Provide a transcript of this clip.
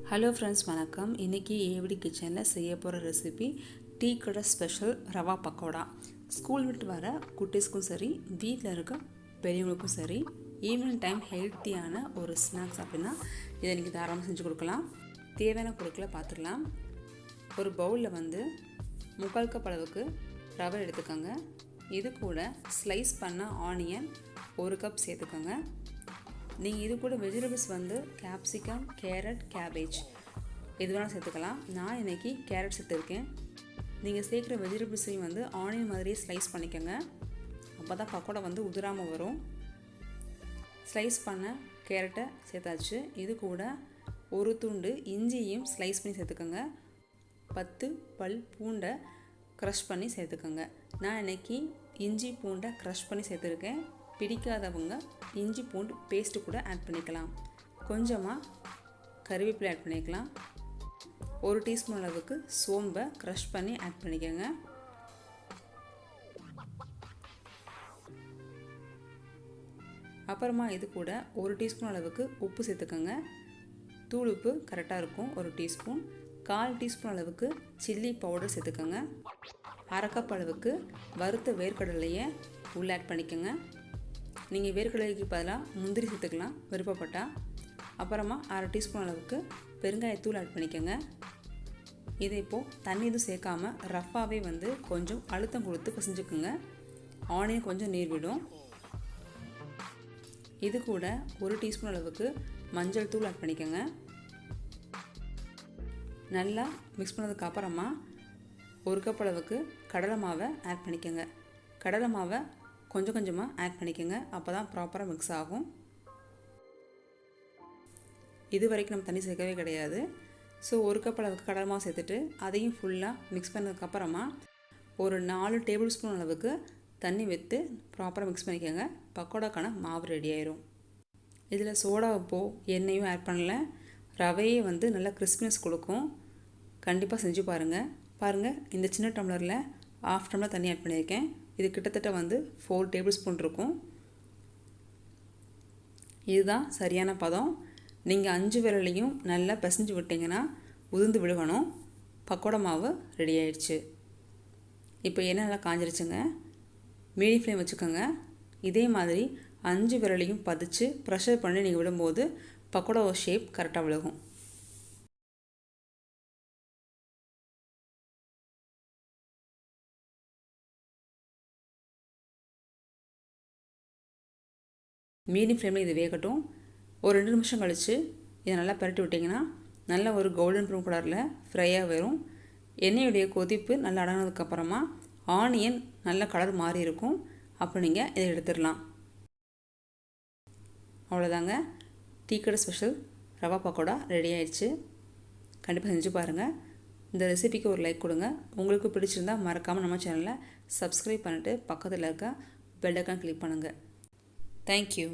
Hello friends, வணக்கம். இன்றைக்கி AVT கிச்சனில் செய்ய போகிற ரெசிபி டீ கடை ஸ்பெஷல் ரவா பக்கோடா. ஸ்கூல் விட்டு வர குட்டீஸ்க்கும் சரி, வீட்டில் இருக்க பெரியவங்களுக்கும் சரி, ஈவினிங் டைம் ஹெல்த்தியான ஒரு ஸ்நாக்ஸ் அப்படின்னா இதை இன்றைக்கி தாராளமாக செஞ்சு கொடுக்கலாம். தேவையான பொருட்களை பார்த்துக்கலாம். ஒரு பவுலில் 3/4 கப் அளவுக்கு ரவை எடுத்துக்கோங்க. இது கூட ஸ்லைஸ் பண்ண ஆனியன் 1 கப் சேர்த்துக்கோங்க. நீங்கள் இது கூட வெஜிடபிள்ஸ் கேப்சிகம், கேரட், கேபேஜ் எது வேணால் சேர்த்துக்கலாம். நான் இன்றைக்கி கேரட் சேர்த்துருக்கேன். நீங்கள் சேர்க்குற வெஜிடபிள்ஸையும் ஆனியன் மாதிரியே ஸ்லைஸ் பண்ணிக்கோங்க. அப்போ தான் பக்கோடா உதிராமல் வரும். ஸ்லைஸ் பண்ண கேரட்டை சேர்த்தாச்சு. இது கூட ஒரு துண்டு இஞ்சியையும் ஸ்லைஸ் பண்ணி சேர்த்துக்கோங்க. 10 பல் பூண்டை க்ரஷ் பண்ணி சேர்த்துக்கோங்க. நான் இன்றைக்கி இஞ்சி பூண்டை க்ரஷ் பண்ணி சேர்த்துருக்கேன். பிடிக்காதவங்க இஞ்சி பூண்டு பேஸ்ட்டு கூட ஆட் பண்ணிக்கலாம். கொஞ்சமாக கறிவேப்பிலை ஆட் பண்ணிக்கலாம். 1 டீஸ்பூன் அளவுக்கு சோம்பை க்ரஷ் பண்ணி ஆட் பண்ணிக்கோங்க. அப்புறமா இது கூட 1 டீஸ்பூன் அளவுக்கு உப்பு சேர்த்துக்கோங்க. தூள் உப்பு கரெக்டாக இருக்கும். 1 டீஸ்பூன். 1/4 டீஸ்பூன் அளவுக்கு சில்லி பவுடர் சேர்த்துக்கோங்க. 1/2 கப் அளவுக்கு வறுத்த வேர்க்கடலையை உள்ளே ஆட் பண்ணிக்கோங்க. நீங்கள் வேர்க்கடலைக்கு பதிலாக முந்திரி சேர்த்துக்கலாம் விருப்பப்பட்டால். அப்புறமா 1/2 டீஸ்பூன் அளவுக்கு பெருங்காயத்தூள் ஆட் பண்ணிக்கோங்க. இதை இப்போது தண்ணி எதுவும் சேர்க்காமல் ரஃப்பாகவே கொஞ்சம் அழுத்தம் கொடுத்து பிசைஞ்சுக்குங்க. ஆனியன் கொஞ்சம் நீர் விடும். இது கூட 1 டீஸ்பூன் அளவுக்கு மஞ்சள் தூள் ஆட் பண்ணிக்கோங்க. நல்லா மிக்ஸ் பண்ணதுக்கு அப்புறமா 1 கப் அளவுக்கு கடலை மாவை ஆட் பண்ணிக்கோங்க. கடலை மாவை கொஞ்சம் கொஞ்சமாக ஆட் பண்ணிக்கோங்க. அப்போ தான் ப்ராப்பராக மிக்ஸ் ஆகும். இது வரைக்கும் நம்ம தண்ணி சேர்க்கவே கிடையாது. ஸோ 1 கப் அளவுக்கு கடலை மாவு சேர்த்துட்டு அதையும் ஃபுல்லாக மிக்ஸ் பண்ணதுக்கப்புறமா ஒரு 4 டேபிள் ஸ்பூன் அளவுக்கு தண்ணி விட்டு ப்ராப்பராக மிக்ஸ் பண்ணிக்கோங்க. பக்கோடாக்கான மாவு ரெடி ஆயிரும். இதில் சோடா உப்போ எண்ணெயும் ஆட் பண்ணல. ரவையே நல்லா கிறிஸ்பினஸ் கொடுக்கும். கண்டிப்பாக செஞ்சு பாருங்கள். இந்த சின்ன டம்ளரில் 1/2 டம்ளர் தண்ணி ஆட் பண்ணியிருக்கேன். இது கிட்டத்தட்ட 4 டேபிள் ஸ்பூன் இருக்கும். இதுதான் சரியான பதம். நீங்கள் 5 விரலையும் நல்லா பிசைஞ்சு விட்டிங்கன்னா உதிர்ந்து விழுகணும். பக்கோடா மாவு ரெடி ஆயிடுச்சு. இப்போ எண்ணெய் நல்லா காஞ்சிருச்சுங்க. மீடியம் ஃப்ளேம் வச்சுக்கோங்க. இதே மாதிரி 5 விரலையும் பதிச்சு ப்ரெஷர் பண்ணி நீங்கள் விடும்போது பக்கோடா ஷேப் கரெக்டாக விழுகும். மீடியம் ஃப்ளேமில் இது வேகட்டும். ஒரு 2 நிமிஷம் கழித்து இதை நல்லா பரட்டி விட்டிங்கன்னா நல்ல ஒரு கோல்டன் ப்ரௌன் கலரில் ஃப்ரையாக வரும். எண்ணெயுடைய கொதிப்பு நல்லா அடங்கினதுக்கப்புறமா ஆனியன் நல்ல கலர் மாறி இருக்கும். அப்போ நீங்கள் இதை எடுத்துடலாம். அவ்வளோதாங்க, டீ கடை ஸ்பெஷல் ரவா பக்கோடா ரெடி ஆயிடுச்சு. கண்டிப்பாக செஞ்சு பாருங்கள். இந்த ரெசிபிக்கு ஒரு லைக் கொடுங்க. உங்களுக்கு பிடிச்சிருந்தால் மறக்காமல் நம்ம சேனலை சப்ஸ்கிரைப் பண்ணிவிட்டு பக்கத்தில் இருக்க பெல் ஐக்கான் கிளிக் பண்ணுங்கள். Thank you.